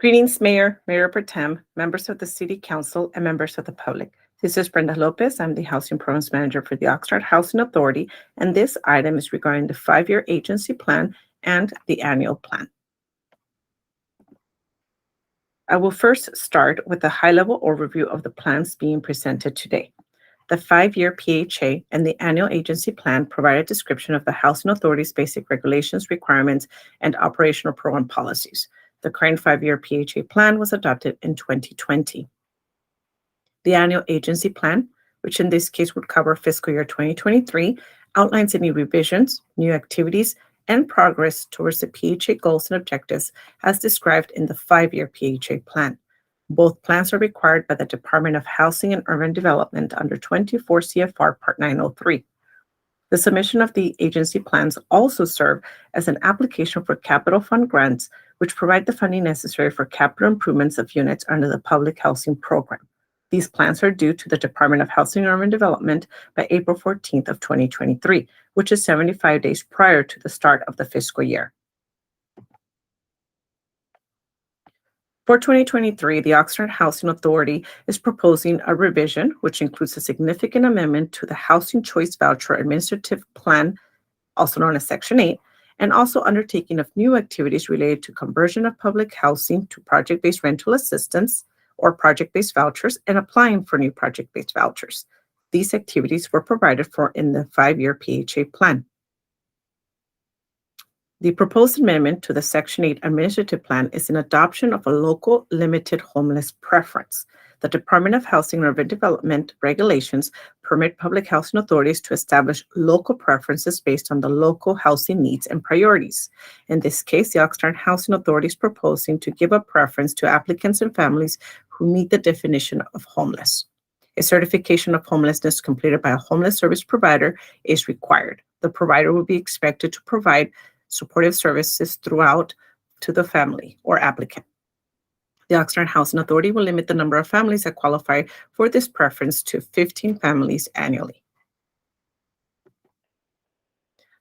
Greetings, Mayor, Mayor Pro Tem, members of the City Council, and members of the public. This is Brenda Lopez. I'm the Housing Programs Manager for the Oxnard Housing Authority, and this item is regarding the 5-year agency plan and the annual plan. I will first start with a high-level overview of the plans being presented today. The 5-year PHA and the annual agency plan provide a description of the Housing Authority's basic regulations, requirements, and operational program policies. The current 5-year PHA plan was adopted in 2020. The annual agency plan, which in this case would cover fiscal year 2023, outlines any revisions, new activities, and progress towards the PHA goals and objectives as described in the 5-year PHA plan. Both plans are required by the Department of Housing and Urban Development under 24 CFR Part 903. The submission of the agency plans also serve as an application for capital fund grants, which provide the funding necessary for capital improvements of units under the public housing program. These plans are due to the Department of Housing and Urban Development by April 14th of 2023, which is 75 days prior to the start of the fiscal year. For 2023, the Oxnard Housing Authority is proposing a revision, which includes a significant amendment to the Housing Choice Voucher Administrative Plan, also known as Section 8, and also undertaking of new activities related to conversion of public housing to project-based rental assistance or project-based vouchers and applying for new project-based vouchers. These activities were provided for in the 5-year PHA plan. The proposed amendment to the Section 8 Administrative Plan is an adoption of a local limited homeless preference. The Department of Housing and Urban Development regulations permit public housing authorities to establish local preferences based on the local housing needs and priorities. In this case, the Oxnard Housing Authority is proposing to give a preference to applicants and families who meet the definition of homeless. A certification of homelessness completed by a homeless service provider is required. The provider will be expected to provide supportive services throughout to the family or applicant. The Oxnard Housing Authority will limit the number of families that qualify for this preference to 15 families annually.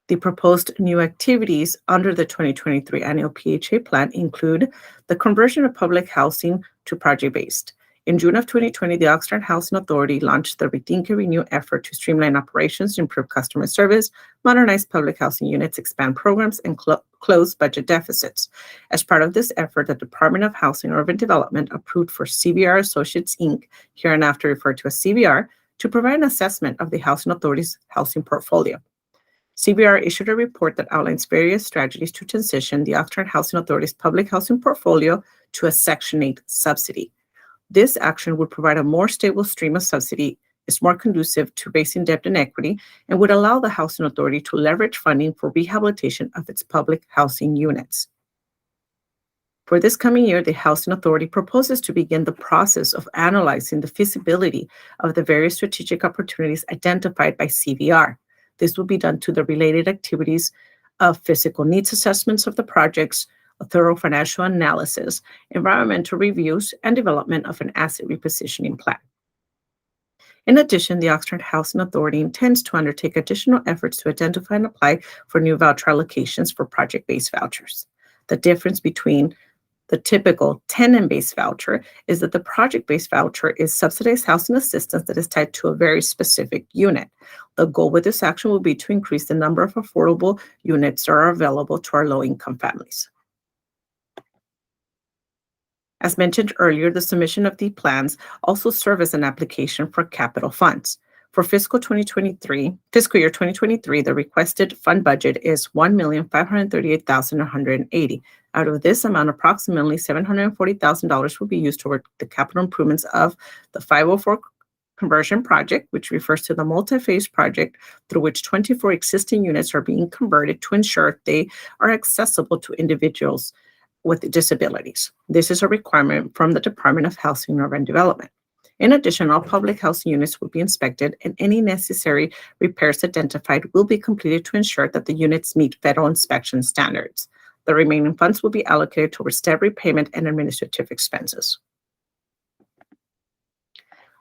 The proposed new activities under the 2023 annual PHA plan include the conversion of public housing to project-based. In June of 2020, the Oxnard Housing Authority launched the Rethink and Renew effort to streamline operations, improve customer service, modernize public housing units, expand programs, and close budget deficits. As part of this effort, the Department of Housing and Urban Development approved for CBR Associates, Inc., hereinafter referred to as CBR, to provide an assessment of the Housing Authority's housing portfolio. CBR issued a report that outlines various strategies to transition the Oxnard Housing Authority's public housing portfolio to a Section 8 subsidy. This action would provide a more stable stream of subsidy, is more conducive to raising debt and equity, and would allow the Housing Authority to leverage funding for rehabilitation of its public housing units. For this coming year, the Housing Authority proposes to begin the process of analyzing the feasibility of the various strategic opportunities identified by CVR. This will be done to the related activities of physical needs assessments of the projects, a thorough financial analysis, environmental reviews, and development of an asset repositioning plan. In addition, the Oxnard Housing Authority intends to undertake additional efforts to identify and apply for new voucher allocations for project-based vouchers. The difference between the typical tenant-based voucher is that the project-based voucher is subsidized housing assistance that is tied to a very specific unit. The goal with this action will be to increase the number of affordable units that are available to our low-income families. As mentioned earlier, the submission of the plans also serve as an application for capital funds. For fiscal year 2023, the requested fund budget is $1,538,180. Out of this amount, approximately $740,000 will be used toward the capital improvements of the 504 conversion project, which refers to the multi-phase project through which 24 existing units are being converted to ensure they are accessible to individuals with disabilities. This is a requirement from the Department of Housing and Urban Development. In addition, all public housing units will be inspected and any necessary repairs identified will be completed to ensure that the units meet federal inspection standards. The remaining funds will be allocated towards debt repayment and administrative expenses.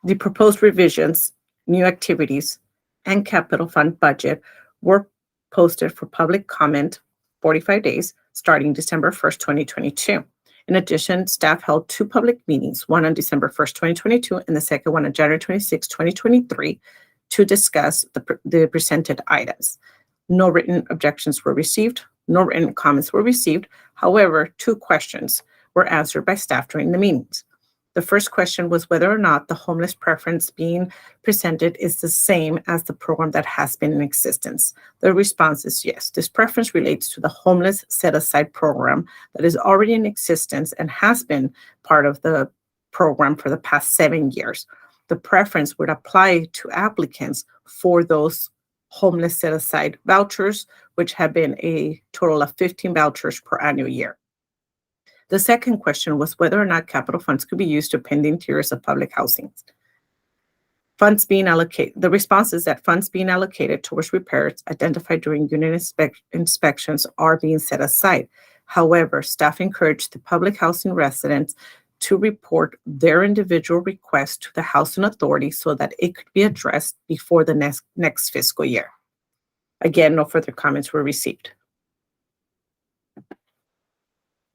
The proposed revisions, new activities, and capital fund budget were posted for public comment 45 days starting December 1st, 2022. In addition, staff held 2 public meetings, one on December 1st, 2022, and the second one on January 26, 2023, to discuss the presented items. No written objections were received. No written comments were received. However, 2 questions were answered by staff during the meetings. The first question was whether or not the homeless preference being presented is the same as the program that has been in existence. The response is yes. This preference relates to the homeless set-aside program that is already in existence and has been part of the program for the past 7 years. The preference would apply to applicants for those homeless set-aside vouchers, which have been a total of 15 vouchers per annual year. The second question was whether or not capital funds could be used to pending tiers of public housing. Funds being allocated, the response is that funds being allocated towards repairs identified during unit inspections are being set aside. However, staff encouraged the public housing residents to report their individual request to the housing authority so that it could be addressed before the next fiscal year. Again, no further comments were received.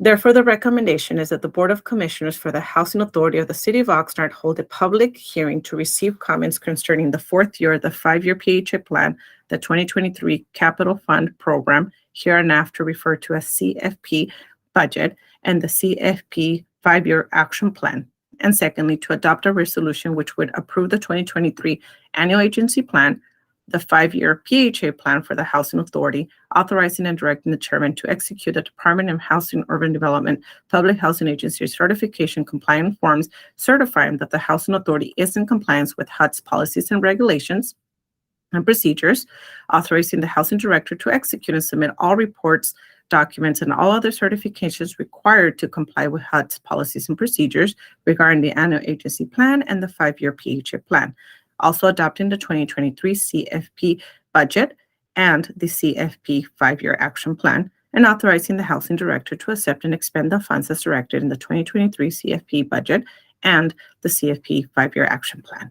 Therefore, the recommendation is that the Board of Commissioners for the Housing Authority of the City of Oxnard hold a public hearing to receive comments concerning the 4th year of the 5-year PHA plan, the 2023 Capital Fund Program, hereinafter referred to as CFP budget, and the CFP 5-year action plan. And secondly, to adopt a resolution which would approve the 2023 annual agency plan, the 5-year PHA plan for the Housing Authority, authorizing and directing the chairman to execute the Department of Housing Urban Development Public Housing Agency certification compliant forms certifying that the Housing Authority is in compliance with HUD's policies and regulations and procedures, authorizing the Housing Director to execute and submit all reports, documents, and all other certifications required to comply with HUD's policies and procedures regarding the annual agency plan and the 5-year PHA plan. Also adopting the 2023 CFP budget and the CFP 5-year action plan, and authorizing the Housing Director to accept and expend the funds as directed in the 2023 CFP budget and the CFP 5-year action plan.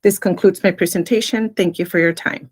This concludes my presentation. Thank you for your time.